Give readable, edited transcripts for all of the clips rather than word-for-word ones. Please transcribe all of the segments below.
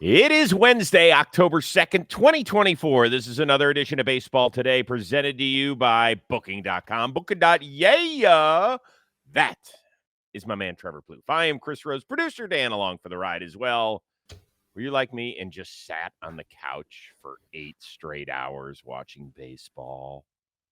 It is Wednesday, October 2nd, 2024. This is another edition of Baseball Today presented to you by Booking.com. Booking.yeah. That is my man, Trevor Plouffe. I am Chris Rose, producer Dan along for the ride as well. Were you like me and just sat on the couch for 8 straight hours watching baseball?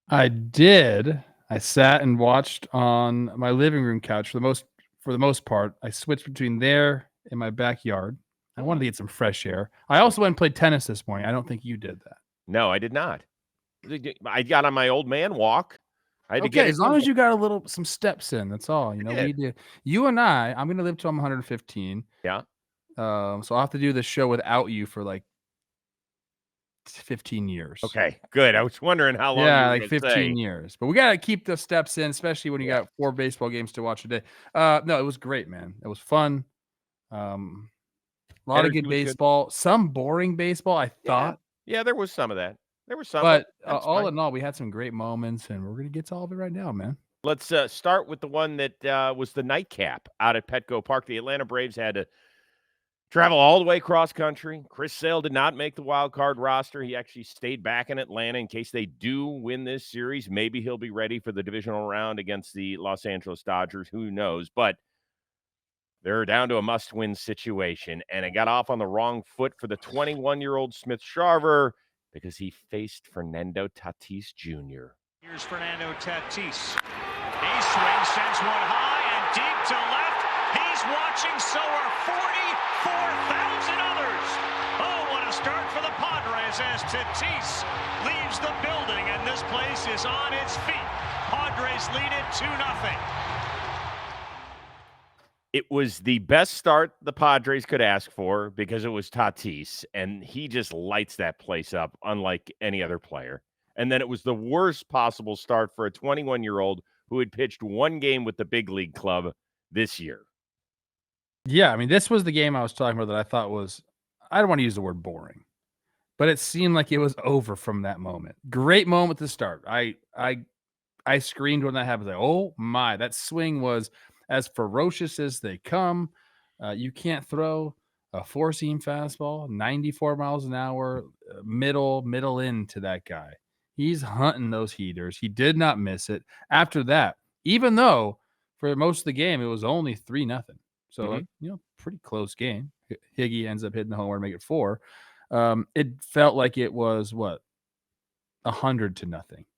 I did. I sat and watched on my living room couch for the most part. I switched between there and my backyard. I wanted to get some fresh air. I also went and played tennis this morning. I don't think you did that. No, I did not. I got on my old man walk. I had to get Okay, as long as you got some steps in, that's all. You know, we do. You and I'm going to live till I'm 115. Yeah. So I'll have to do this show without you for like 15 years. Okay, good. I was wondering how long. Yeah, like 15 years. But we got to keep the steps in, especially when you got 4 baseball games to watch a day. No, it was great, man. It was fun. A lot of good baseball. Some boring baseball, I thought. Yeah, there was some of that. There was some. But all in all, we had some great moments, and we're going to get to all of it right now, man. Let's start with the one that was the nightcap out at Petco Park. The Atlanta Braves had to travel all the way cross country. Chris Sale did not make the wild card roster. He actually stayed back in Atlanta in case they do win this series. Maybe he'll be ready for the divisional round against the Los Angeles Dodgers. Who knows? But they're down to a must-win situation, and it got off on the wrong foot for the 21-year-old Smith Sharver because he faced Fernando Tatis Jr. Here's Fernando Tatis. He swings, sends one high and deep to left. He's watching, so are 44,000 others. Oh, what a start for the Padres as Tatis leaves the building, and this place is on its feet. Padres lead it 2-0. It was the best start the Padres could ask for because it was Tatis, and he just lights that place up unlike any other player. And then it was the worst possible start for a 21-year-old who had pitched one game with the big league club this year. Yeah, I mean, this was the game I was talking about that I thought was, I don't want to use the word boring, but it seemed like it was over from that moment. Great moment to start. I screamed when that happened. Like, oh my, that swing was as ferocious as they come. You can't throw a 4-seam fastball, 94 miles an hour, middle into that guy. He's hunting those heaters. He did not miss it. After that, even though for most of the game it was only 3-0, so pretty close game. Higgy ends up hitting the homer to make it 4. It felt like it was 100-0,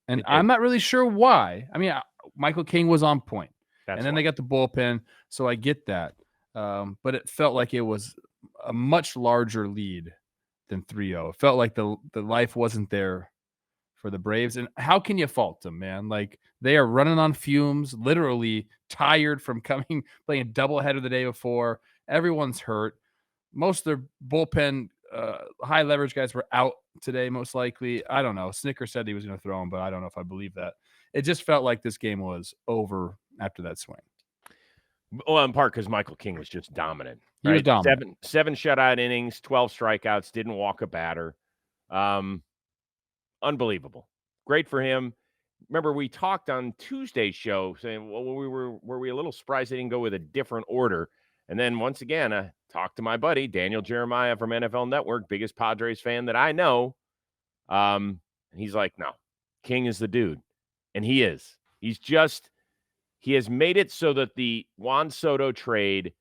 and I'm not really sure why. I mean, Michael King was on point. And then they got the bullpen, so I get that. But it felt like it was a much larger lead than 3-0. It felt like the life wasn't there for the Braves. And how can you fault them, man? Like, they are running on fumes, literally tired from playing a doubleheader the day before. Everyone's hurt. Most of their bullpen high leverage guys were out today, most likely. I don't know. Snicker said he was going to throw him, but I don't know if I believe that. It just felt like this game was over after that swing. Well, in part because Michael King was just dominant. He was dominant. Seven shutout innings, 12 strikeouts, didn't walk a batter. Unbelievable. Great for him. Remember, we talked on Tuesday's show saying, well, were we a little surprised they didn't go with a different order? And then once again, I talked to my buddy, Daniel Jeremiah from NFL Network, biggest Padres fan that I know. And he's like, no, King is the dude. And he is. He has made it so that the Juan Soto trade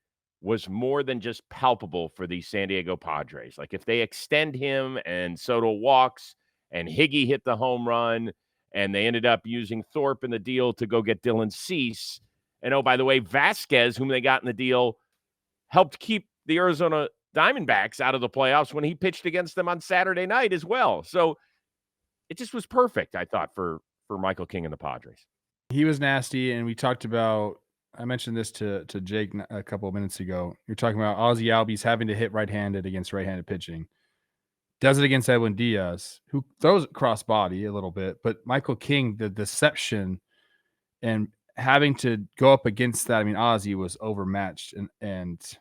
was more than just palpable for the San Diego Padres. Like, if they extend him and Soto walks and Higgy hit the home run and they ended up using Thorpe in the deal to go get Dylan Cease. And, oh, by the way, Vasquez, whom they got in the deal, helped keep the Arizona Diamondbacks out of the playoffs when he pitched against them on Saturday night as well. So it just was perfect, I thought, for Michael King and the Padres. He was nasty, and we talked about, I mentioned this to Jake a couple of minutes ago. You're talking about Ozzie Albies having to hit right-handed against right-handed pitching. Does it against Edwin Diaz, who throws cross body a little bit, but Michael King, the deception and having to go up against that. I mean, Ozzie was overmatched, and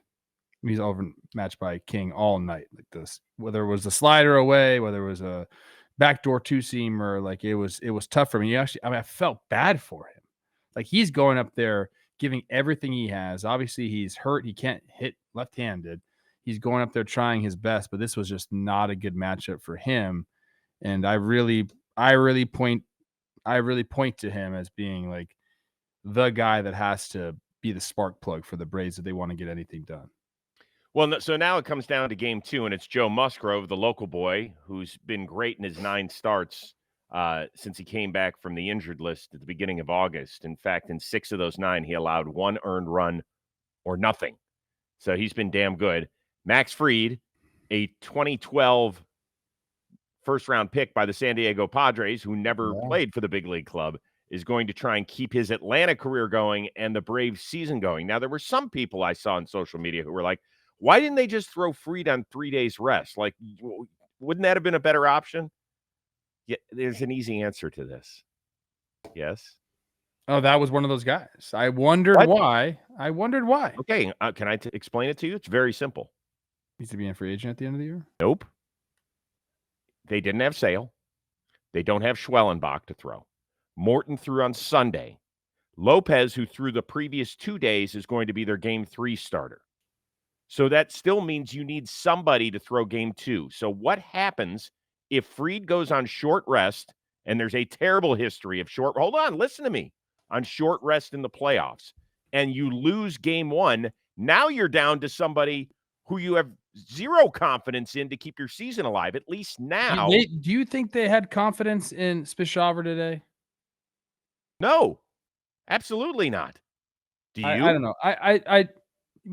he's overmatched by King all night like this. Whether it was a slider away, whether it was a backdoor 2-seamer, like it was tough for me. I felt bad for him. Like, he's going up there giving everything he has. Obviously, he's hurt. He can't hit left-handed. He's going up there trying his best, but this was just not a good matchup for him. And I really point to him as being like the guy that has to be the spark plug for the Braves if they want to get anything done. Well, so now it comes down to game 2, and it's Joe Musgrove, the local boy, who's been great in his 9 starts since he came back from the injured list at the beginning of August. In fact, in 6 of those 9, he allowed 1 earned run or nothing. So he's been damn good. Max Fried, a 2012 first-round pick by the San Diego Padres, who never played for the big league club, is going to try and keep his Atlanta career going and the Braves season going. Now, there were some people I saw on social media who were like, why didn't they just throw Fried on 3 days rest? Like, wouldn't that have been a better option? Yeah, there's an easy answer to this. Yes. Oh, that was one of those guys. I wondered why. Okay, can I explain it to you? It's very simple. Needs to be a free agent at the end of the year? Nope. They didn't have Sale. They don't have Schwellenbach to throw. Morton threw on Sunday. Lopez, who threw the previous 2 days, is going to be their game 3 starter. So that still means you need somebody to throw game 2. So what happens if Fried goes on short rest, and there's a terrible history of hold on, listen to me, on short rest in the playoffs, and you lose game 1, now you're down to somebody who you have zero confidence in to keep your season alive, at least now. Do you think they had confidence in Spichauer today? No, absolutely not. Do you? I don't know.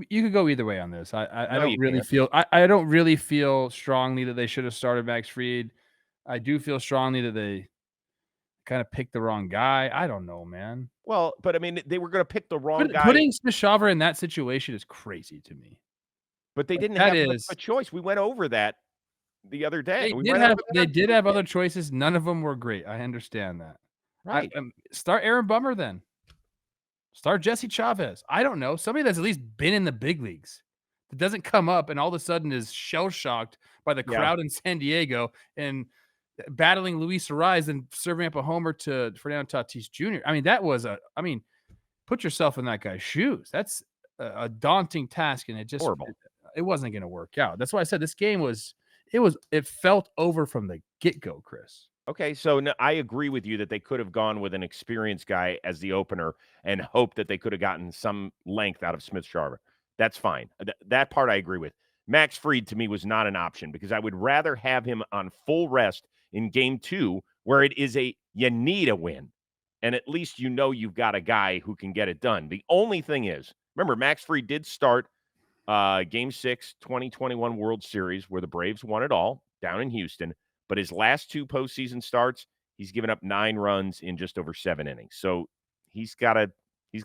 You could go either way on this. I No, you don't really can't. feel I don't really feel strongly that they should have started Max Fried. I do feel strongly that they kind of picked the wrong guy. I don't know, man. Well, but I mean, they were going to pick the wrong guy. Putting Spichauer in that situation is crazy to me. But they didn't have much of a choice. We went over that the other day. They did have other choices. None of them were great. I understand that. Right. Start Aaron Bummer then. Start Jesse Chavez. I don't know. Somebody that's at least been in the big leagues that doesn't come up and all of a sudden is shell-shocked by the crowd in San Diego and battling Luis Ariz and serving up a homer to Fernando Tatis Jr. I mean, put yourself in that guy's shoes. That's a daunting task, and it wasn't going to work out. That's why I said this game it felt over from the get-go, Chris. Okay, so I agree with you that they could have gone with an experienced guy as the opener and hoped that they could have gotten some length out of Smith-Shawver. That's fine. That part I agree with. Max Fried, to me, was not an option because I would rather have him on full rest in game 2 where it is you need a win. And at least you know you've got a guy who can get it done. The only thing is, remember, Max Fried did start Game 6, 2021 World Series where the Braves won it all down in Houston. But his last 2 postseason starts, he's given up 9 runs in just over 7 innings. So he's got to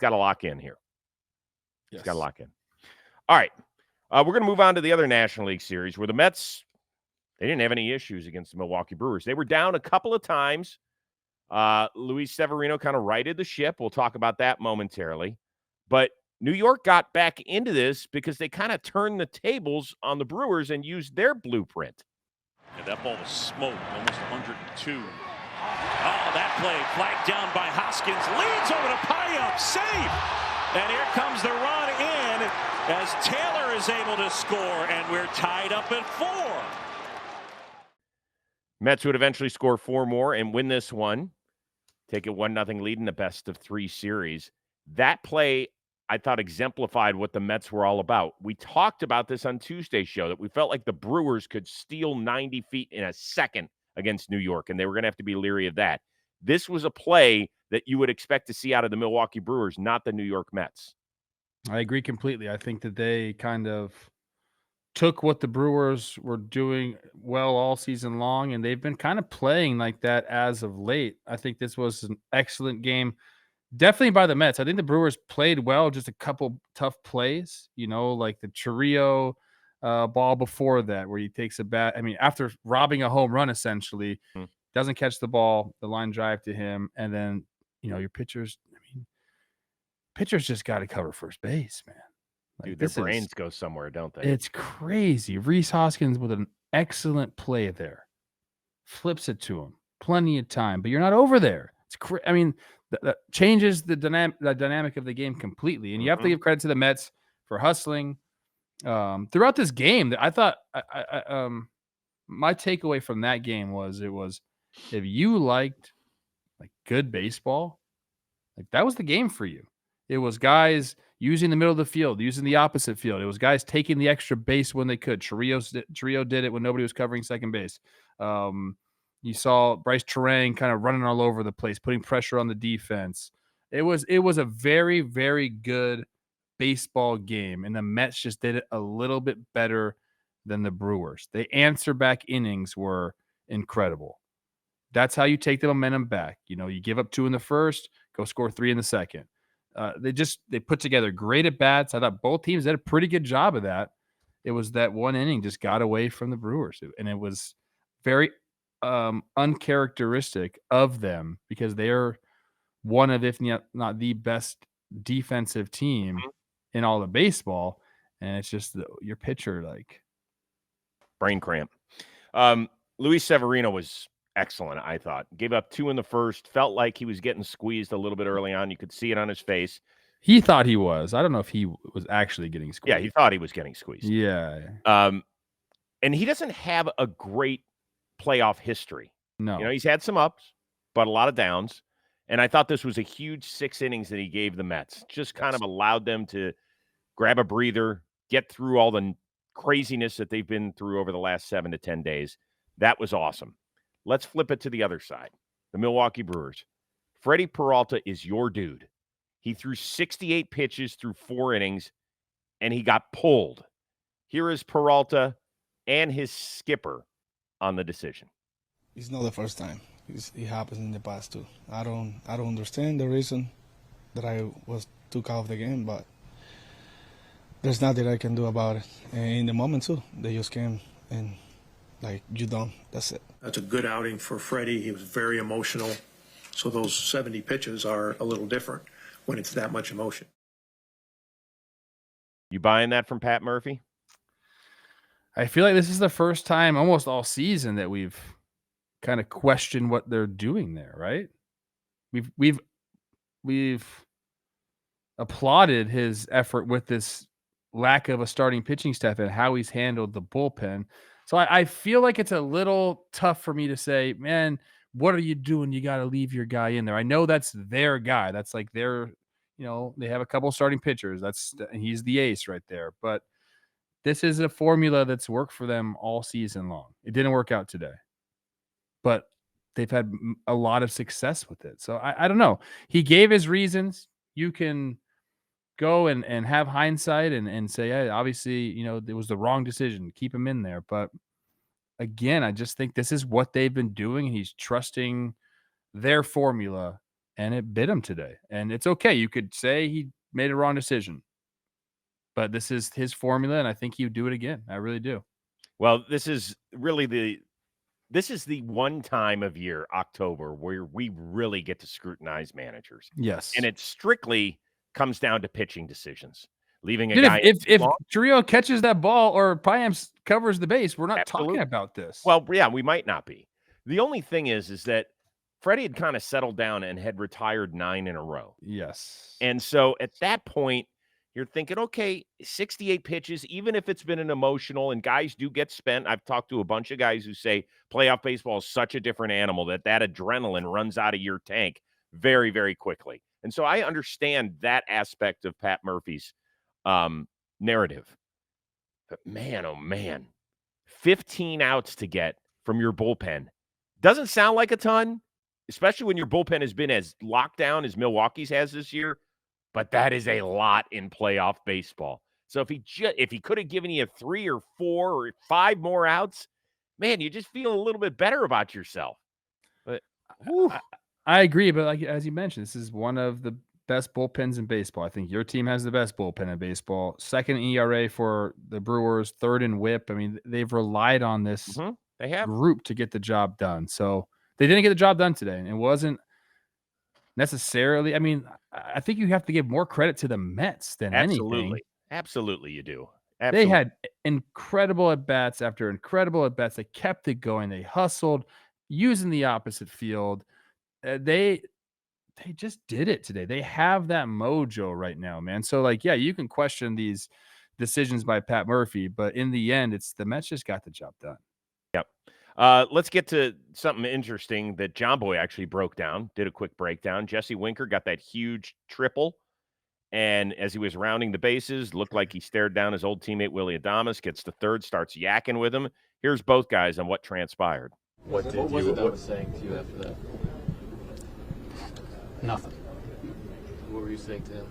lock in here. He's got to lock in. All right. We're going to move on to the other National League Series where the Mets, they didn't have any issues against the Milwaukee Brewers. They were down a couple of times. Luis Severino kind of righted the ship. We'll talk about that momentarily. But New York got back into this because they kind of turned the tables on the Brewers and used their blueprint. And that ball was smoked, almost 102. Oh, that play flagged down by Hoskins. Leads over to Payamp. Save. And here comes the run in as Taylor is able to score. And we're tied up at 4. Mets would eventually score 4 more and win this one. Take a 1-0 lead in the best of 3 series. That play, I thought, exemplified what the Mets were all about. We talked about this on Tuesday's show, that we felt like the Brewers could steal 90 feet in a second against New York, and they were going to have to be leery of that. This was a play that you would expect to see out of the Milwaukee Brewers, not the New York Mets. I agree completely. I think that they kind of took what the Brewers were doing well all season long, and they've been kind of playing like that as of late. I think this was an excellent game. Definitely by the Mets. I think the Brewers played well, just a couple tough plays, like the Chiriot ball before that, where he takes a bat. I mean, after robbing a home run, essentially, doesn't catch the ball, the line drive to him. And then, your pitchers just got to cover first base, man. Dude, their brains go somewhere, don't they? It's crazy. Rhys Hoskins with an excellent play there. Flips it to him. Plenty of time, but you're not over there. That changes the dynamic of the game completely. And you have to give credit to the Mets for hustling, throughout this game, I thought my takeaway from that game was if you liked like good baseball, like that was the game for you. It was guys using the middle of the field, using the opposite field. It was guys taking the extra base when they could. Trio did it when nobody was covering second base. You saw Bryce Terang kind of running all over the place, putting pressure on the defense. It was a very, very good baseball game, and the Mets just did it a little bit better than the Brewers. The answer back innings were incredible. That's how you take the momentum back. You know, you give up 2 in the first, go score 3 in the second. They put together great at bats. I thought both teams did a pretty good job of that. It was that one inning just got away from the Brewers, and it was very uncharacteristic of them because they're one of, if not the best defensive team in all of baseball, and it's just your pitcher like brain cramp. Luis Severino was excellent, I thought. Gave up 2 in the first, felt like he was getting squeezed a little bit early on. You could see it on his face. He thought he was. I don't know if he was actually getting squeezed. Yeah, he thought he was getting squeezed. Yeah. And he doesn't have a great playoff history. No. You know, he's had some ups, but a lot of downs. And I thought this was a huge 6 innings that he gave the Mets. Just kind of allowed them to grab a breather, get through all the craziness that they've been through over the last 7 to 10 days. That was awesome. Let's flip it to the other side. The Milwaukee Brewers. Freddie Peralta is your dude. He threw 68 pitches through 4 innings, and he got pulled. Here is Peralta and his skipper on the decision. It's not the first time. It happened in the past too. I don't understand the reason that I was took out of the game, but there's nothing I can do about it. And in the moment too, they just came and like, you done. That's it. That's a good outing for Freddie. He was very emotional. So those 70 pitches are a little different when it's that much emotion. You buying that from Pat Murphy? I feel like this is the first time almost all season that we've kind of questioned what they're doing there, right? We've applauded his effort with this lack of a starting pitching staff and how he's handled the bullpen. So I feel like it's a little tough for me to say, man, what are you doing? You got to leave your guy in there. I know that's their guy. That's like their, you know, they have a couple starting pitchers. He's the ace right there. But this is a formula that's worked for them all season long. It didn't work out today, but they've had a lot of success with it. So I don't know. He gave his reasons. You can go and have hindsight and say, hey, obviously, you know, it was the wrong decision. Keep him in there. But again, I just think this is what they've been doing. And he's trusting their formula, and it bit him today. And it's okay. You could say he made a wrong decision, but this is his formula, and I think he would do it again. I really do. Well, this is the one time of year, October, where we really get to scrutinize managers. Yes. And it strictly comes down to pitching decisions. Leaving a Dude, guy if Trio catches that ball or Piams covers the base, we're not Absolutely. talking about this. Well, yeah, we might not be. The only thing is that Freddie had kind of settled down and had retired 9 in a row. Yes. And so at that point, you're thinking, okay, 68 pitches, even if it's been an emotional, and guys do get spent. I've talked to a bunch of guys who say playoff baseball is such a different animal that adrenaline runs out of your tank very, very quickly. And so I understand that aspect of Pat Murphy's narrative. But man, oh man, 15 outs to get from your bullpen doesn't sound like a ton, especially when your bullpen has been as locked down as Milwaukee's has this year. But that is a lot in playoff baseball. So if he could have given you 3 or 4 or 5 more outs, man, you just feel a little bit better about yourself. But I agree, but like as you mentioned, this is one of the best bullpens in baseball. I think your team has the best bullpen in baseball. Second ERA for the Brewers, third in WHIP. I mean, they've relied on this group to get the job done. So they didn't get the job done today, and it wasn't necessarily. I mean, I think you have to give more credit to the Mets than anything. Absolutely, you do. Absolutely. They had incredible at-bats after incredible at-bats. They kept it going. They hustled, using the opposite field. They just did it today. They have that mojo right now, man. So, like, yeah, you can question these decisions by Pat Murphy, but in the end, it's the Mets just got the job done. Yep. Let's get to something interesting that John Boy actually broke down, did a quick breakdown. Jesse Winker got that huge triple, and as he was rounding the bases, looked like he stared down his old teammate Willie Adames, gets to third, starts yakking with him. Here's both guys on what transpired. What was Adames saying to you after that? Nothing. What were you saying to him?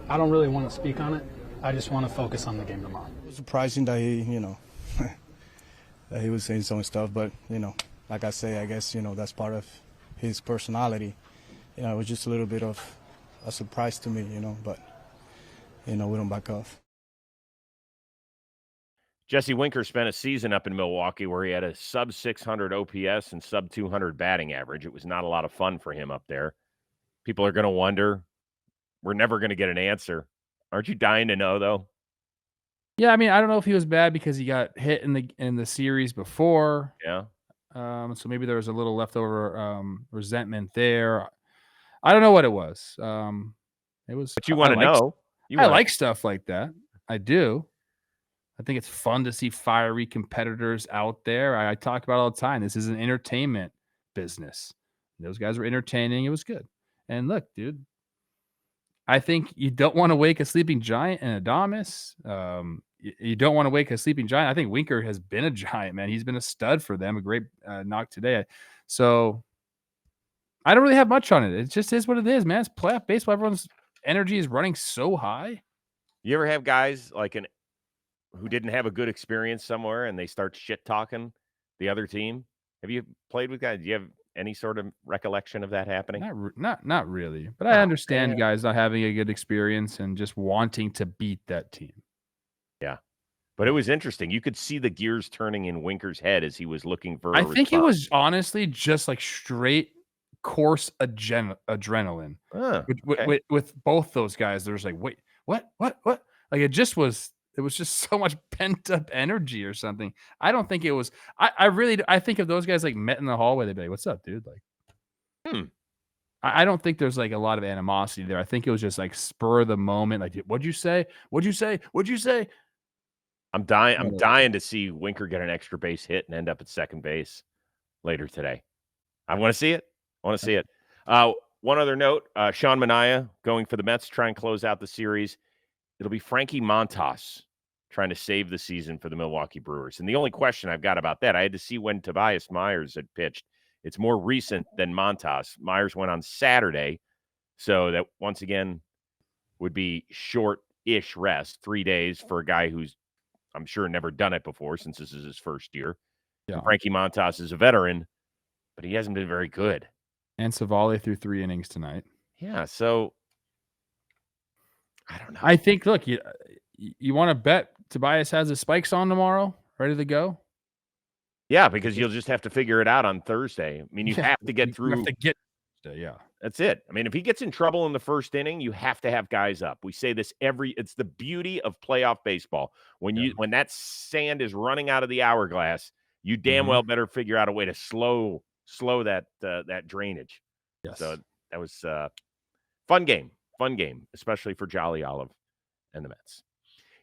I don't really want to speak on it. I just want to focus on the game tomorrow. It was surprising that he, that he was saying some stuff, but, like I say, I guess, that's part of his personality. It was just a little bit of a surprise to me, but, we don't back off. Jesse Winker spent a season up in Milwaukee where he had a sub 600 OPS and sub 200 batting average. It was not a lot of fun for him up there. People are going to wonder. We're never going to get an answer. Aren't you dying to know, though? Yeah, I mean, I don't know if he was bad because he got hit in the series before. Yeah. So maybe there was a little leftover resentment there. I don't know what it was. It was. But you want to know. I like stuff like that. I do. I think it's fun to see fiery competitors out there. I talk about it all the time. This is an entertainment business. Those guys were entertaining. It was good. And look, dude, I think you don't want to wake a sleeping giant and Adames. You don't want to wake a sleeping giant. I think Winker has been a giant, man. He's been a stud for them. A great knock today. So I don't really have much on it. It just is what it is, man. It's playoff baseball. Everyone's energy is running so high. You ever have guys like who didn't have a good experience somewhere and they start shit talking the other team? Have you played with guys? Do you have any sort of recollection of that happening? Not really. But I understand guys not having a good experience and just wanting to beat that team. Yeah. But it was interesting. You could see the gears turning in Winker's head as he was looking for I think it was honestly just like straight course adrenaline. With both those guys. There's like, wait, what? Like it was just so much pent up energy or something. I don't think it was. I think if those guys like met in the hallway, they'd be like, "What's up, dude?" Like, I don't think there's like a lot of animosity there. I think it was just like spur of the moment. Like, what'd you say? What'd you say? What'd you say? I'm dying to see Winker get an extra base hit and end up at second base later today. I want to see it. One other note: Sean Manaea going for the Mets to try and close out the series. It'll be Frankie Montas trying to save the season for the Milwaukee Brewers. And the only question I've got about that, I had to see when Tobias Myers had pitched. It's more recent than Montas. Myers went on Saturday, so that once again would be short-ish rest, 3 days for a guy who's, I'm sure, never done it before since this is his first year. Yeah. Frankie Montas is a veteran, but he hasn't been very good. And Savali threw 3 innings tonight. Yeah, so I don't know. I think, look, you want to bet Tobias has his spikes on tomorrow, ready to go? Yeah, because you'll just have to figure it out on Thursday. I mean, you have to get through. Yeah. That's it. I mean, if he gets in trouble in the first inning, you have to have guys up. We say this it's the beauty of playoff baseball. When that sand is running out of the hourglass, you damn well better figure out a way to slow that drainage. Yes. So that was fun game, especially for Jolly Olive and the Mets.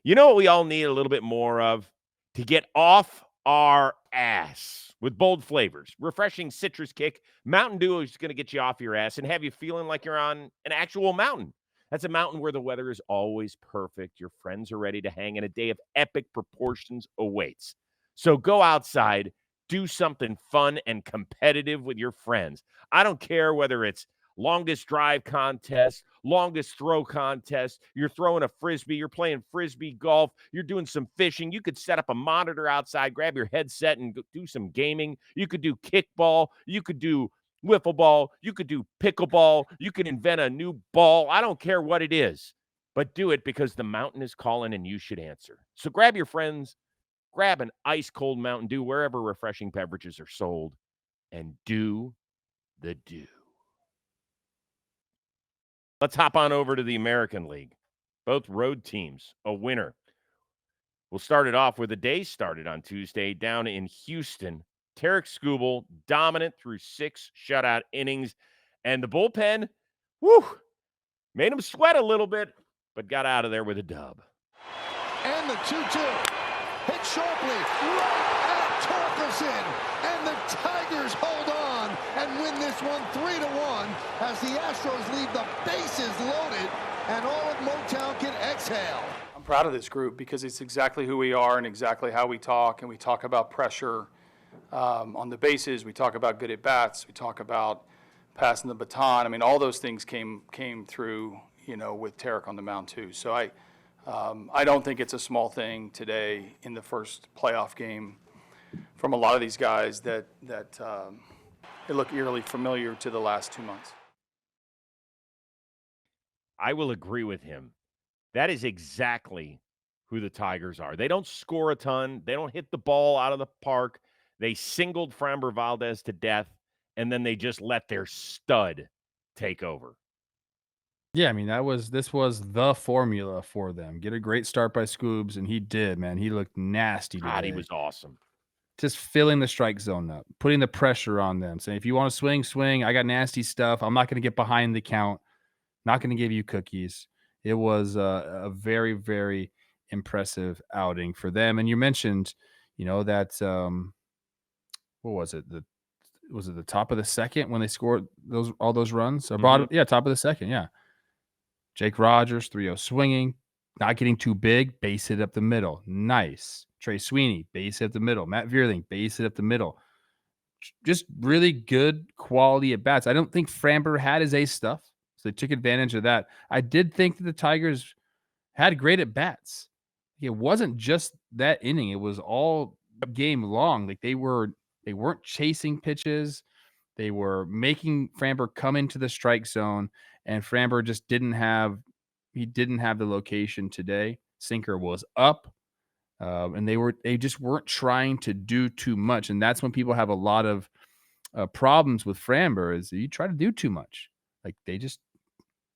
You know what we all need a little bit more of? To get off our ass with bold flavors. Refreshing citrus kick. Mountain Dew is going to get you off your ass and have you feeling like you're on an actual mountain. That's a mountain where the weather is always perfect. Your friends are ready to hang, and a day of epic proportions awaits. So go outside, do something fun and competitive with your friends. I don't care whether it's longest drive contest, longest throw contest, you're throwing a frisbee, you're playing frisbee golf, you're doing some fishing. You could set up a monitor outside, grab your headset and do some gaming. You could do kickball, you could do wiffle ball, you could do pickleball, you could invent a new ball. I don't care what it is, but do it because the mountain is calling and you should answer. So grab your friends, grab an ice cold Mountain Dew wherever refreshing beverages are sold, and do the do. Let's hop on over to the American League. Both road teams, a winner. We'll start it off where the day started on Tuesday down in Houston. Tarek Skubal, dominant through 6 shutout innings. And the bullpen, whew, made him sweat a little bit, but got out of there with a dub. And the 2-2 hit sharply right at Torkelson. And the Tigers hold on and win this one 3-1 as the Astros leave the bases loaded and all of Motown can exhale. I'm proud of this group because it's exactly who we are and exactly how we talk. And we talk about pressure on the bases. We talk about good at bats. We talk about passing the baton. I mean, all those things came through, with Tarek on the mound too. So I don't think it's a small thing today in the first playoff game from a lot of these guys that they look eerily familiar to the last 2 months. I will agree with him. That is exactly who the Tigers are. They don't score a ton. They don't hit the ball out of the park. They singled Framber Valdez to death, and then they just let their stud take over. Yeah, I mean, this was the formula for them. Get a great start by Scoobs, and he did, man. He looked nasty today. God, he was awesome. Just filling the strike zone up, putting the pressure on them, saying, if you want to swing, swing. I got nasty stuff. I'm not going to get behind the count. Not going to give you cookies. It was a very, very impressive outing for them. And you mentioned, that what was it? Was it the top of the second when they scored all those runs? So top of the second, yeah. Jake Rogers, 3-0 swinging, not getting too big, base hit up the middle. Nice. Trey Sweeney, base hit up the middle. Matt Vierling, base hit up the middle. Just really good quality at bats. I don't think Framber had his ace stuff, so they took advantage of that. I did think that the Tigers had great at bats. It wasn't just that inning; it was all game long. Like they weren't chasing pitches; they were making Framber come into the strike zone, and Framber just didn't have the location today. Sinker was up. And they just weren't trying to do too much. And that's when people have a lot of problems with Framber is you try to do too much. Like they just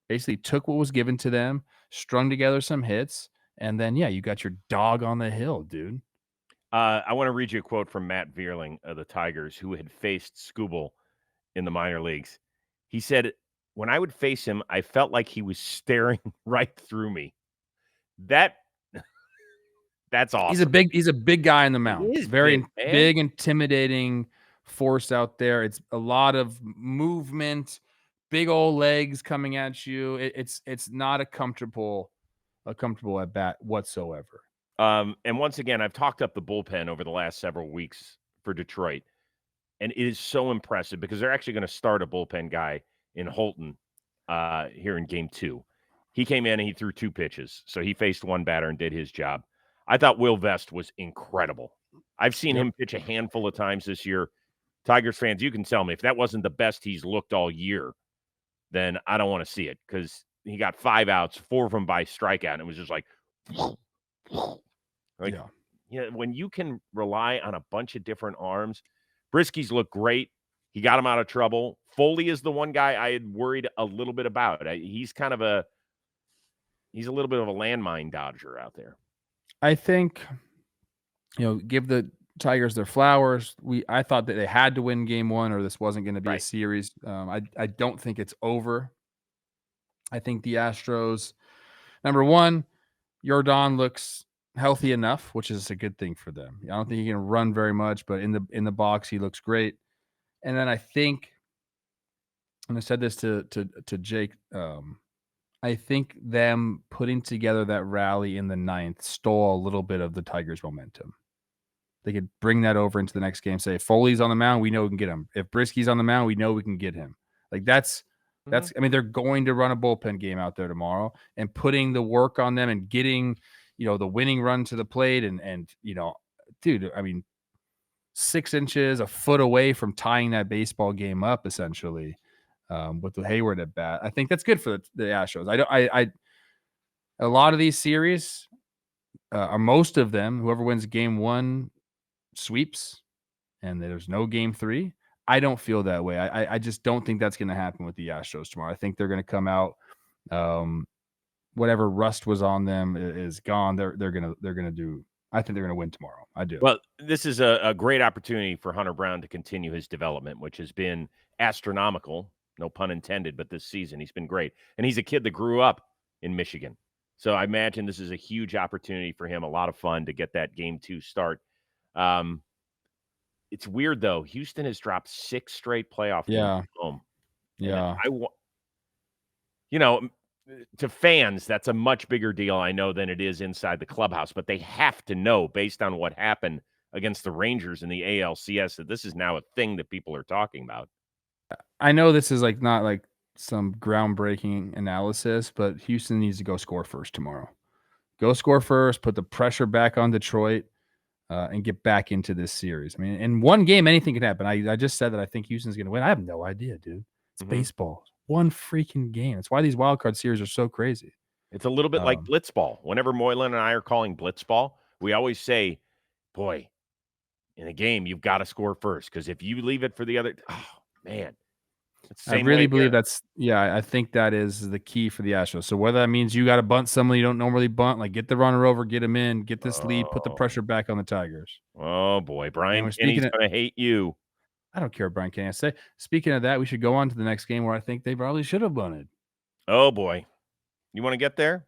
basically took what was given to them, strung together some hits, and then, you got your dog on the hill, dude. I want to read you a quote from Matt Vierling of the Tigers, who had faced Skubal in the minor leagues. He said, when I would face him, I felt like he was staring right through me. That's awesome. He's a big guy in the mound. He is very big, intimidating force out there. It's a lot of movement, big old legs coming at you. It's not a comfortable at bat whatsoever. And once again, I've talked up the bullpen over the last several weeks for Detroit, and it is so impressive because they're actually going to start a bullpen guy in Holton here in Game 2. He came in and he threw 2 pitches, so he faced one batter and did his job. I thought Will Vest was incredible. I've seen him pitch a handful of times this year. Tigers fans, you can tell me if that wasn't the best he's looked all year, then I don't want to see it because he got 5 outs, 4 of them by strikeout, and it was just like when you can rely on a bunch of different arms. Brisky's looked great. He got him out of trouble. Foley is the one guy I had worried a little bit about. He's a little bit of a landmine dodger out there. I think, give the Tigers their flowers. I thought that they had to win Game 1 or this wasn't going to be a series. I don't think it's over. I think the Astros, number one, Yordan looks healthy enough, which is a good thing for them. I don't think he can run very much, but in the box, he looks great. And then I think, and I said this to Jake, I think them putting together that rally in the 9th stole a little bit of the Tigers' momentum. They could bring that over into the next game. Say, if Foley's on the mound, we know we can get him. If Brisky's on the mound, we know we can get him. Like that's. I mean, they're going to run a bullpen game out there tomorrow, and putting the work on them and getting, the winning run to the plate, and dude, I mean, 6 inches, a foot away from tying that baseball game up, essentially. With the Hayward at bat, I think that's good for the Astros. A lot of these series, or most of them, whoever wins Game 1 sweeps, and there's no Game 3. I don't feel that way. I just don't think that's going to happen with the Astros tomorrow. I think they're going to come out. Whatever rust was on them is gone. They're gonna do I think they're going to win tomorrow. I do. Well, this is a great opportunity for Hunter Brown to continue his development, which has been astronomical, no pun intended, but this season he's been great. And he's a kid that grew up in Michigan. So I imagine this is a huge opportunity for him, a lot of fun to get that game 2 start. It's weird, though. Houston has dropped 6 straight playoff games at home. Yeah. To fans, that's a much bigger deal, I know, than it is inside the clubhouse. But they have to know, based on what happened against the Rangers in the ALCS, that this is now a thing that people are talking about. I know this is not like some groundbreaking analysis, but Houston needs to go score first tomorrow. Go score first, put the pressure back on Detroit, and get back into this series. I mean, in one game, anything can happen. I just said that I think Houston's going to win. I have no idea, dude. It's baseball. One freaking game. That's why these wild card series are so crazy. It's a little bit like blitzball. Whenever Moylan and I are calling blitzball, we always say, boy, in a game, you've got to score first, because if you leave it for the other, oh, man. I really believe I think that is the key for the Astros. So whether that means you got to bunt someone you don't normally bunt, like get the runner over, get him in, get this lead, put the pressure back on the Tigers. Oh, boy. Brian Kenny's going to hate you. I don't care what Brian Kenny has to say. Speaking of that, we should go on to the next game where I think they probably should have bunted. Oh, boy. You want to get there?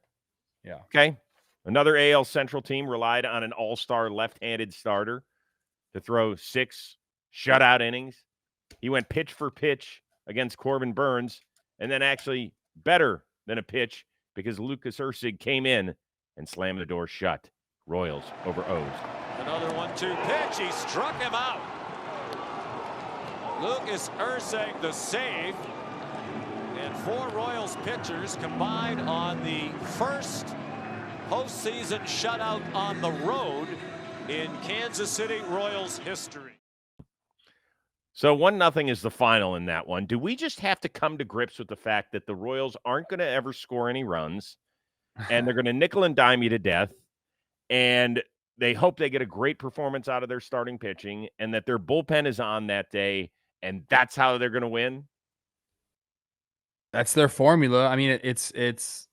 Yeah. Okay. Another AL Central team relied on an all-star left-handed starter to throw 6 shutout innings. He went pitch for pitch against Corbin Burns, and then actually better than a pitch because Lucas Ursig came in and slammed the door shut. Royals over O's. Another 1-2 pitch. He struck him out. Lucas Ursig the save. And 4 Royals pitchers combined on the first postseason shutout on the road in Kansas City Royals history. So 1-0 is the final in that one. Do we just have to come to grips with the fact that the Royals aren't going to ever score any runs, and they're going to nickel and dime you to death, and they hope they get a great performance out of their starting pitching, and that their bullpen is on that day, and that's how they're going to win? That's their formula. I mean, it's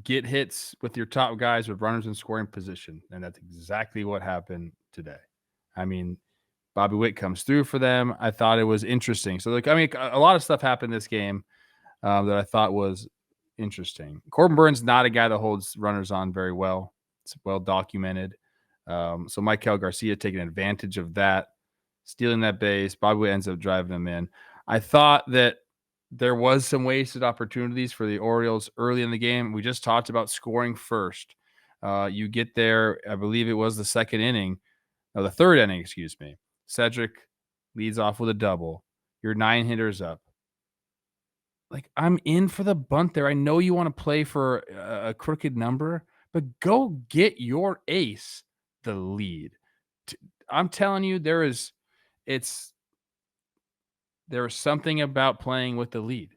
get hits with your top guys with runners in scoring position, and that's exactly what happened today. I mean, Bobby Witt comes through for them. I thought it was interesting. So, a lot of stuff happened in this game that I thought was interesting. Corbin Burns not a guy that holds runners on very well. It's well documented. So Maikel Garcia taking advantage of that, stealing that base. Bobby Witt ends up driving him in. I thought that there was some wasted opportunities for the Orioles early in the game. We just talked about scoring first. You get there, I believe it was the the third inning, excuse me. Cedric leads off with a double. You're 9 hitters up. I'm in for the bunt there. I know you want to play for a crooked number, but go get your ace the lead. I'm telling you, there is something about playing with the lead.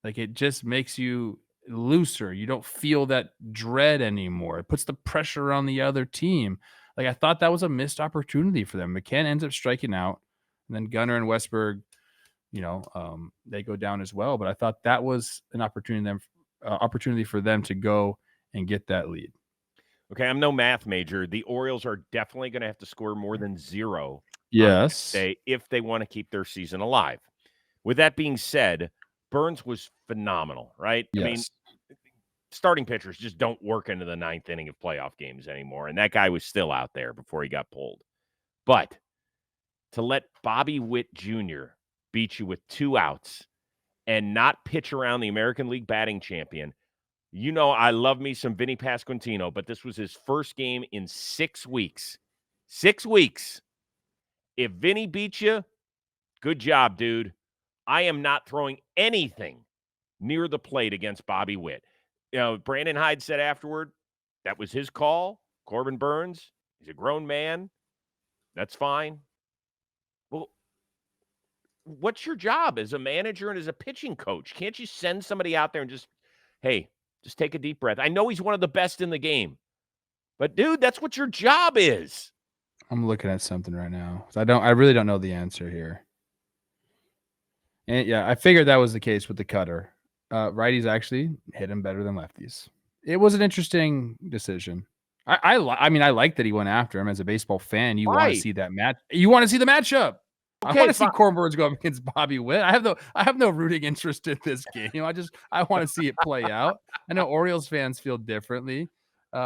It just makes you looser. You don't feel that dread anymore. It puts the pressure on the other team. I thought that was a missed opportunity for them. McCann ends up striking out, and then Gunnar and Westberg, they go down as well. But I thought that was an opportunity for them to go and get that lead. Okay, I'm no math major. The Orioles are definitely going to have to score more than 0. Yes. If they want to keep their season alive. With that being said, Burns was phenomenal, right? Yes. I mean, starting pitchers just don't work into the 9th inning of playoff games anymore. And that guy was still out there before he got pulled. But to let Bobby Witt Jr. beat you with 2 outs and not pitch around the American League batting champion, I love me some Vinny Pasquantino, but this was his first game in 6 weeks. 6 weeks. If Vinny beats you, good job, dude. I am not throwing anything near the plate against Bobby Witt. Brandon Hyde said afterward, that was his call. Corbin Burns, he's a grown man. That's fine. Well, what's your job as a manager and as a pitching coach? Can't you send somebody out there and just take a deep breath? I know he's one of the best in the game. But, dude, that's what your job is. I'm looking at something right now. I really don't know the answer here. And, yeah, I figured that was the case with the cutter. Righties actually hit him better than lefties. It was an interesting decision. I mean, I like that he went after him as a baseball fan. You want to Right. see that match. You want to see the matchup. I Okay, want to see fine. Corbin Burns go up against Bobby Witt. I have no rooting interest in this game. I want to see it play out. I know Orioles fans feel differently. But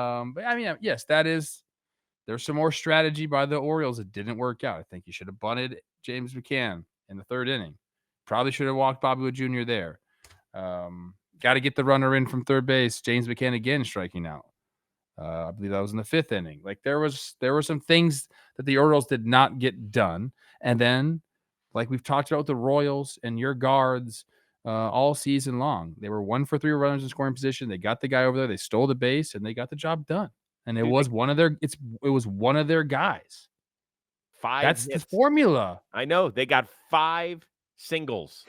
I mean, yes, there's some more strategy by the Orioles that didn't work out. I think you should have bunted James McCann in the third inning. Probably should have walked Bobby Witt Jr. there. Got to get the runner in from third base. James McCann again striking out. I believe that was in the fifth inning. Like there were some things that the Orioles did not get done. And then, like we've talked about with the Royals and your guards all season long, they were 1 for 3 runners in scoring position. They got the guy over there. They stole the base and they got the job done. And it was one of their guys. 5 That's hits. the formula. I know. They got 5 singles,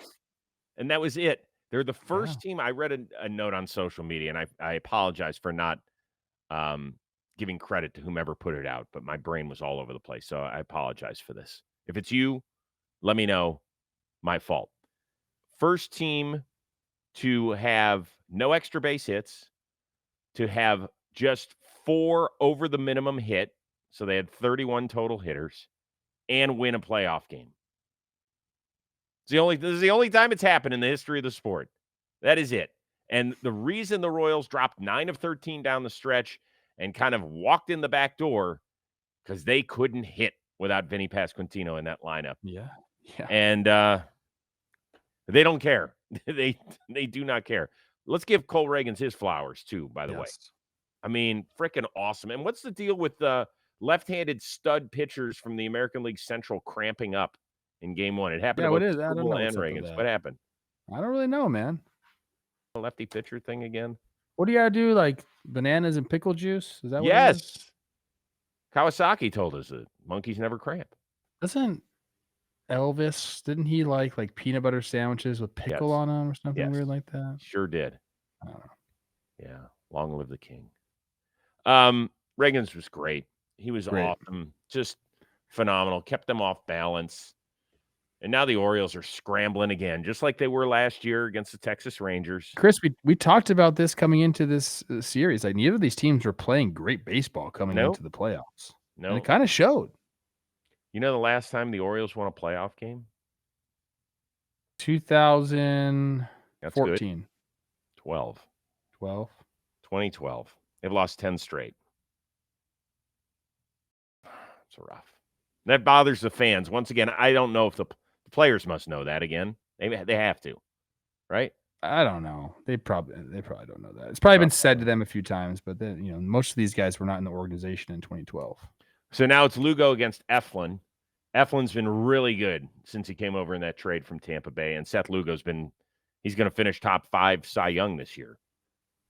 and that was it. They're the first team. I read a note on social media, and I apologize for not giving credit to whomever put it out, but my brain was all over the place, so I apologize for this. If it's you, let me know. My fault. First team to have no extra base hits, to have just 4 over the minimum hit, so they had 31 total hitters, and win a playoff game. This is the only time it's happened in the history of the sport. That is it. And the reason the Royals dropped 9 of 13 down the stretch and kind of walked in the back door because they couldn't hit without Vinny Pasquantino in that lineup. Yeah. And they don't care. They do not care. Let's give Cole Reagans his flowers too, by the way. I mean, freaking awesome. And what's the deal with the left-handed stud pitchers from the American League Central cramping up in game 1? It happened to both Skubal and Reagans. What happened? I don't really know, man. A lefty pitcher thing again? What do you gotta do? Like bananas and pickle juice? Is that what it is? Yes. Kawasaki told us that monkeys never cramp. Doesn't Elvis, didn't he like peanut butter sandwiches with pickle on them or something weird like that? Sure did. I don't know. Yeah. Long live the king. Reagans was great. He was awesome. Just phenomenal. Kept them off balance. And now the Orioles are scrambling again, just like they were last year against the Texas Rangers. Chris, we talked about this coming into this series. Like neither of these teams were playing great baseball coming into the playoffs. No. And it kind of showed. You know the last time the Orioles won a playoff game? 2014. That's good. 12. 2012. They've lost 10 straight. It's rough. That bothers the fans. Once again, I don't know if the players must know that again. They have to, right? I don't know. They probably don't know that. It's probably been said to them a few times, but then most of these guys were not in the organization in 2012. So now it's Lugo against Eflin. Eflin's been really good since he came over in that trade from Tampa Bay, and Seth Lugo's he's going to finish top 5 Cy Young this year.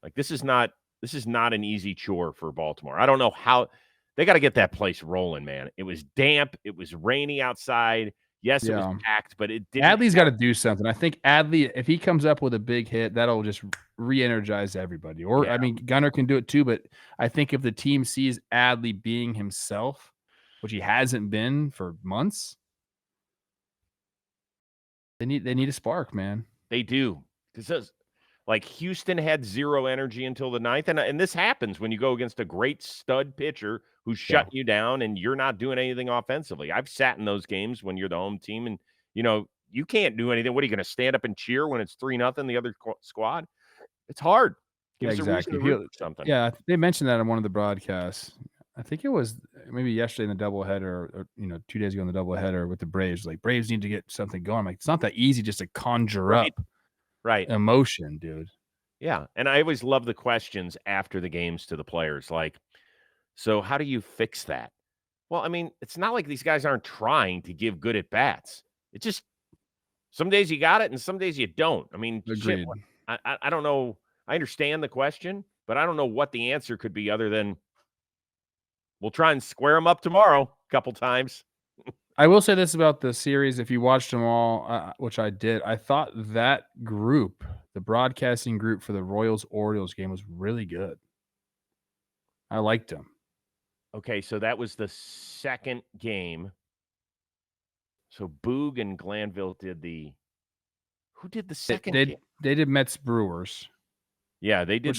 Like this is not an easy chore for Baltimore. I don't know how they got to get that place rolling, man. It was damp, it was rainy outside. Yes, it was packed, but it didn't. Adley's got to do something. I think Adley, if he comes up with a big hit, that'll just re-energize everybody. Or I mean, Gunnar can do it too, but I think if the team sees Adley being himself, which he hasn't been for months, they need a spark, man. They do. Because like Houston had 0 energy until the 9th, and this happens when you go against a great stud pitcher who's shutting you down and you're not doing anything offensively. I've sat in those games when you're the home team and you can't do anything. What are you going to stand up and cheer when it's 3-0 the other squad? It's hard. Yeah, exactly. Something. Yeah, they mentioned that on one of the broadcasts. I think it was maybe yesterday in the doubleheader or 2 days ago in the doubleheader with the Braves. Like Braves need to get something going. Like it's not that easy just to conjure up emotion, dude. Yeah, and I always love the questions after the games to the players. Like, so how do you fix that? Well, I mean, it's not like these guys aren't trying to give good at bats. It's just some days you got it and some days you don't. I mean, agreed. Shit, I don't know. I understand the question, but I don't know what the answer could be other than we'll try and square them up tomorrow a couple times. I will say this about the series. If you watched them all, which I did, I thought that group, the broadcasting group for the Royals-Orioles game was really good. I liked them. Okay, so that was the second game. So Boog and Glanville did who did the second game? They did Mets-Brewers. Yeah, they did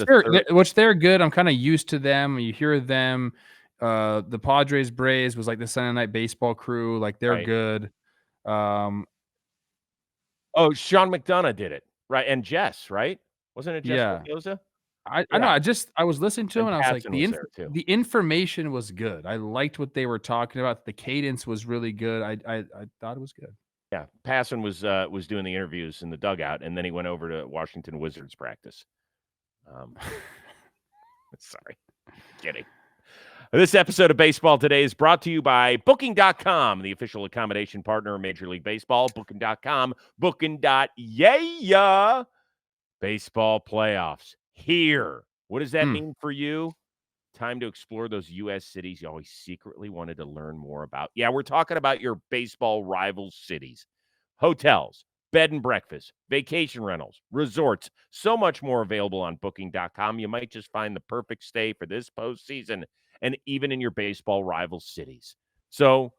which they're good. I'm kind of used to them. You hear them. The Padres Braves was like the Sunday Night Baseball crew. Like they're Right. good. Sean McDonough did it, right? And Jess, right? Wasn't it Jess Yeah. Mendoza? I know. I was listening to him And and I was like, Passan was there too. the information was good. I liked what they were talking about. The cadence was really good. I thought it was good. Yeah, Passan was doing the interviews in the dugout, and then he went over to Washington Wizards practice. Sorry, kidding. This episode of Baseball Today is brought to you by Booking.com, the official accommodation partner of Major League Baseball. Booking.com, Booking.yeah. Baseball playoffs here. What does that mean for you? Time to explore those U.S. cities you always secretly wanted to learn more about. Yeah, we're talking about your baseball rival cities. Hotels, bed and breakfast, vacation rentals, resorts, so much more available on Booking.com. You might just find the perfect stay for this postseason and even in your baseball rival cities. So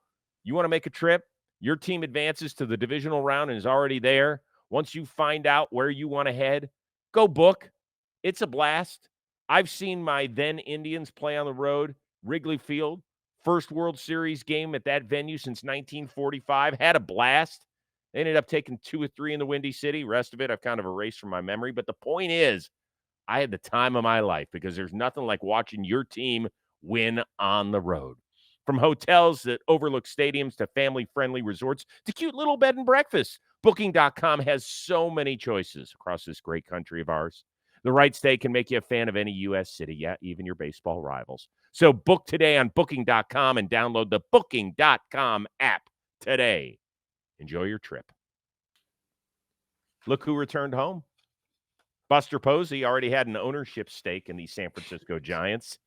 you want to make a trip? Your team advances to the divisional round and is already there. Once you find out where you want to head, go book. It's a blast. I've seen my then Indians play on the road, Wrigley Field, first World Series game at that venue since 1945. Had a blast. They ended up taking 2 or 3 in the Windy City. Rest of it, I've kind of erased from my memory. But the point is, I had the time of my life because there's nothing like watching your team win on the road. From hotels that overlook stadiums to family-friendly resorts to cute little bed and breakfasts, Booking.com has so many choices across this great country of ours. The right stay can make you a fan of any U.S. city, yeah, even your baseball rivals. So book today on Booking.com and download the Booking.com app today. Enjoy your trip. Look who returned home. Buster Posey already had an ownership stake in the San Francisco Giants.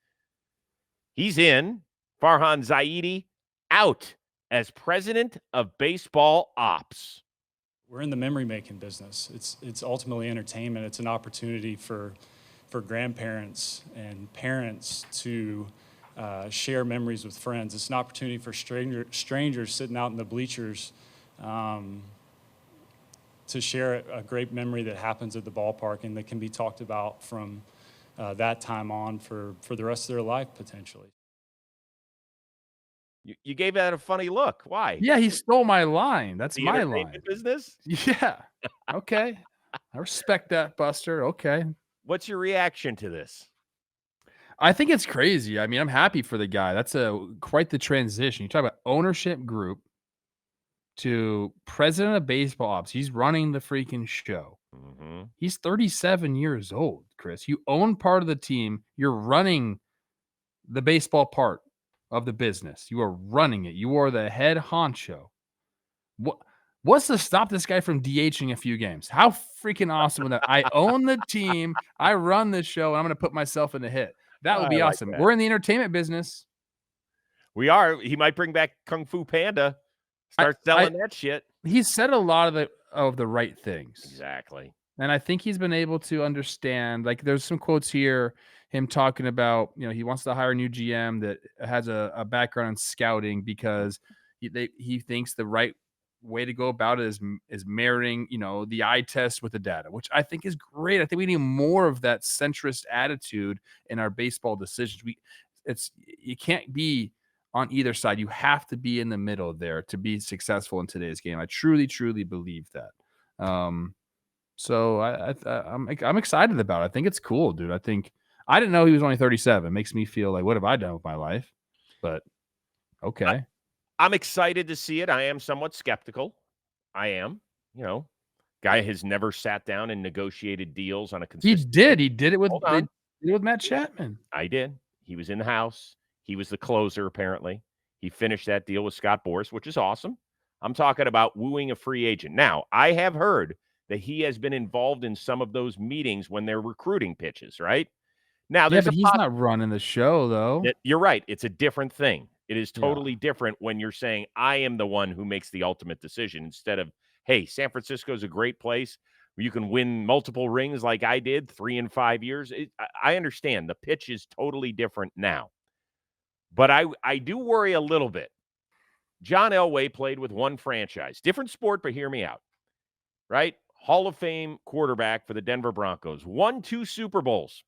He's in. Farhan Zaidi out as president of baseball ops. We're in the memory-making business. It's ultimately entertainment. It's an opportunity for grandparents and parents to share memories with friends. It's an opportunity for strangers sitting out in the bleachers to share a great memory that happens at the ballpark and that can be talked about from that time on for the rest of their life, potentially. You gave that a funny look. Why? Yeah, he stole my line. That's The my entertainment line. business? Yeah. Okay. I respect that, Buster. Okay. What's your reaction to this? I think it's crazy. I mean, I'm happy for the guy. That's quite the transition. You talk about ownership group to president of baseball ops. He's running the freaking show. Mm-hmm. He's 37 years old, Chris. You own part of the team. You're running the baseball part of the business. You are running it. You are the head honcho. What's to stop this guy from DHing a few games? How freaking awesome would that? I own the team. I run the show, and I'm going to put myself in the hit. That would be awesome. That. We're in the entertainment business. We are. He might bring back Kung Fu Panda. Start selling that shit. He's said a lot of the right things. Exactly. And I think he's been able to understand, like there's some quotes here, him talking about, he wants to hire a new GM that has a background in scouting because he thinks the right way to go about it is marrying, the eye test with the data, which I think is great. I think we need more of that centrist attitude in our baseball decisions. You can't be on either side. You have to be in the middle there to be successful in today's game. I truly, truly believe that. So I'm excited about it. I think it's cool, dude. I didn't know he was only 37. It makes me feel like, what have I done with my life? But okay. I'm excited to see it. I am somewhat skeptical. I am. Guy has never sat down and negotiated deals on a consistent. He did it with Matt Chapman. I did. He was in the house. He was the closer, apparently. He finished that deal with Scott Boras, which is awesome. I'm talking about wooing a free agent. Now, I have heard that he has been involved in some of those meetings when they're recruiting pitches, right? Now, but he's not running the show, though. You're right. It's a different thing. It is totally different when you're saying, I am the one who makes the ultimate decision instead of, hey, San Francisco's a great place where you can win multiple rings like I did 3 and 5 years. I understand. The pitch is totally different now. But I do worry a little bit. John Elway played with one franchise. Different sport, but hear me out. Right? Hall of Fame quarterback for the Denver Broncos, won 2 Super Bowls,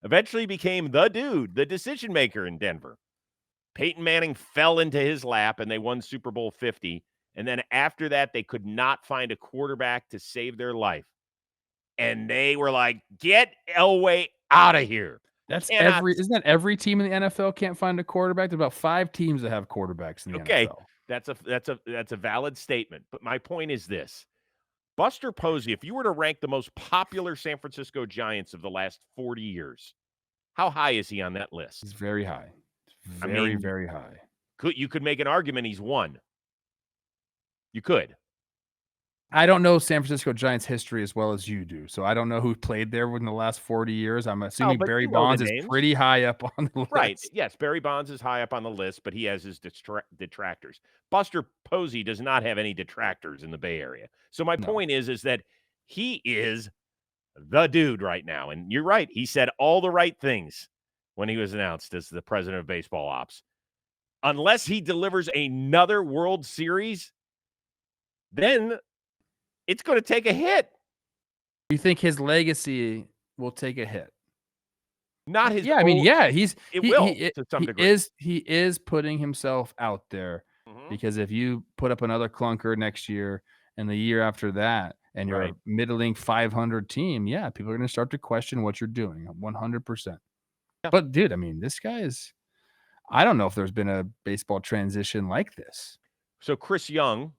eventually became the dude, the decision maker in Denver. Peyton Manning fell into his lap, and they won Super Bowl 50. And then after that, they could not find a quarterback to save their life. And they were like, get Elway out of here. Isn't that every team in the NFL can't find a quarterback? There's about 5 teams that have quarterbacks in the NFL. That's a valid statement. But my point is this. Buster Posey, if you were to rank the most popular San Francisco Giants of the last 40 years, how high is he on that list? He's very high. Very high. You could make an argument he's one. You could. I don't know San Francisco Giants history as well as you do, so I don't know who played there within the last 40 years. I'm assuming Barry Bonds is pretty high up on the list. Right. Yes, Barry Bonds is high up on the list, but he has his detractors. Buster Posey does not have any detractors in the Bay Area. So my point is that he is the dude right now. And you're right. He said all the right things when he was announced as the president of baseball ops. Unless he delivers another World Series, then it's going to take a hit. You think his legacy will take a hit? Not his. Yeah, I mean, yeah, to some degree. He is putting himself out there because if you put up another clunker next year and the year after that, and you're a middling 500 team, yeah, people are going to start to question what you're doing 100%. Yeah. But dude, I mean, this guy is. I don't know if there's been a baseball transition like this. So Chris Young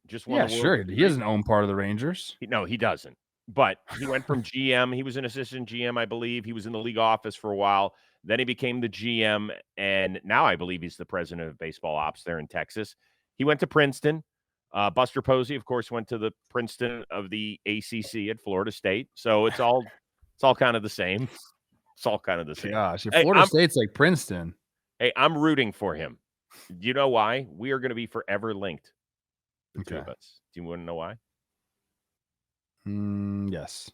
just won. Yeah, sure. He doesn't own part of the Rangers. No, he doesn't. But he went from GM. He was an assistant GM, I believe. He was in the league office for a while. Then he became the GM, and now I believe he's the president of baseball ops there in Texas. He went to Princeton. Buster Posey, of course, went to the Princeton of the ACC at Florida State. So it's all kind of the same. It's all kind of the same. Gosh, if Florida State's like Princeton. Hey, I'm rooting for him. Do you know why? We are going to be forever linked. The two of us. Do you want to know why? Yes.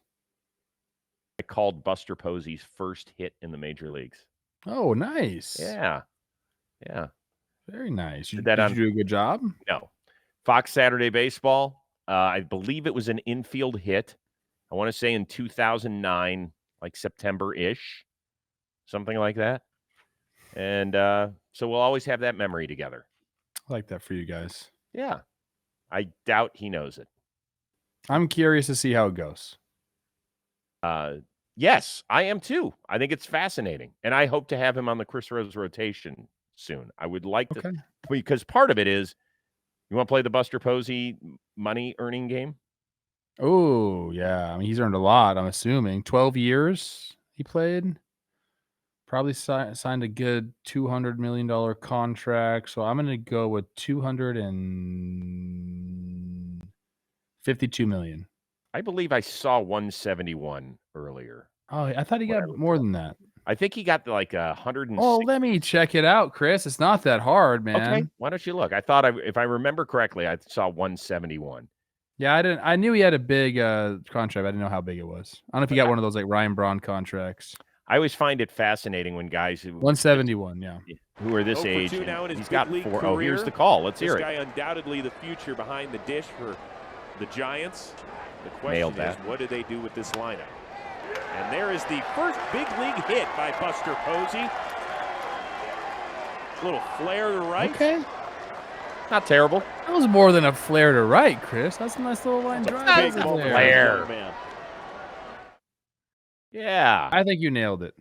I called Buster Posey's first hit in the major leagues. Oh, nice. Yeah. Very nice. Did you do a good job? No. Fox Saturday Baseball. I believe it was an infield hit. I want to say in 2009, like September-ish, something like that. And so we'll always have that memory together. I like that for you guys. Yeah. I doubt he knows it. I'm curious to see how it goes. Yes, I am too. I think it's fascinating. And I hope to have him on the Chris Rose rotation soon. I would like to, because part of it is, you want to play the Buster Posey money earning game? Oh, yeah. I mean, he's earned a lot, I'm assuming. 12 years he played. Probably signed a good $200 million contract. So I'm going to go with $252 million. I believe I saw 171 earlier. Oh, I thought he got more than that. I think he got like 100. Oh, let me check it out, Chris. It's not that hard, man. Okay, why don't you look? I thought if I remember correctly, I saw 171. Yeah, I knew he had a big contract. I didn't know how big it was. I don't know if he got one of those like Ryan Braun contracts. I always find it fascinating when guys who 171, yeah, who are this age, he's got 4. Oh, here's the call. Let's hear it. This guy undoubtedly the future behind the dish for the Giants. The question is, what do they do with this lineup? And there is the first big league hit by Buster Posey. Little flare to right. Okay. Not terrible. That was more than a flare to right, Chris. That's a nice little line drive. Flare. Yeah. I think you nailed it.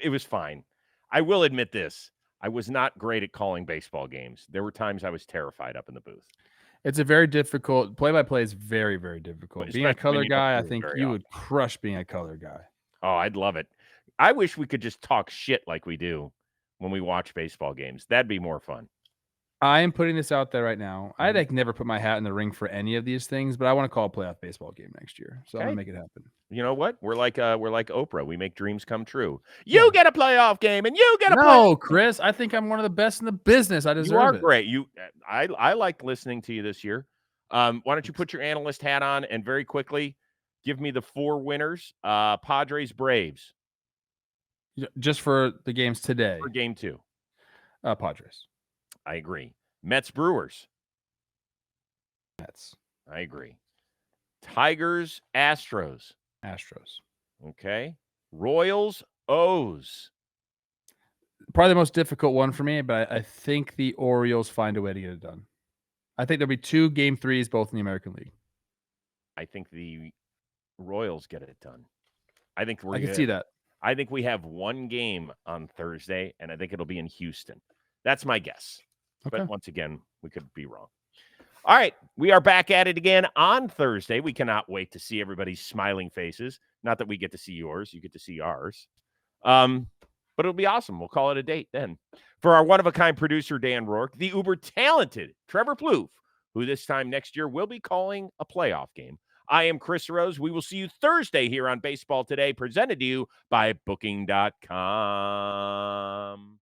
It was fine. I will admit this. I was not great at calling baseball games. There were times I was terrified up in the booth. It's a very difficult play-by-play is very, very difficult. Being a color guy, I think you would crush being a color guy. Oh, I'd love it. I wish we could just talk shit like we do when we watch baseball games. That'd be more fun. I am putting this out there right now. I'd like never put my hat in the ring for any of these things, but I want to call a playoff baseball game next year. So I'm gonna make it happen. You know what? We're like Oprah. We make dreams come true. You get a playoff game, and you get a No, Chris. I think I'm one of the best in the business. I deserve it. You are great. I liked listening to you this year. Why don't you put your analyst hat on and very quickly give me the 4 winners? Padres, Braves. Just for the games today. For game 2. Padres. I agree. Mets, Brewers. Mets. I agree. Tigers, Astros. Astros. Okay. Royals, O's. Probably the most difficult one for me, but I think the Orioles find a way to get it done. I think there'll be 2 game 3s, both in the American League. I think the Royals get it done. I can see that. I think we have 1 game on Thursday, and I think it'll be in Houston. That's my guess. Okay. But once again, we could be wrong. All right, we are back at it again on Thursday. We cannot wait to see everybody's smiling faces. Not that we get to see yours. You get to see ours. But it'll be awesome. We'll call it a date then. For our one-of-a-kind producer, Dan Rourke, the uber-talented Trevor Plouffe, who this time next year will be calling a playoff game. I am Chris Rose. We will see you Thursday here on Baseball Today, presented to you by Booking.com.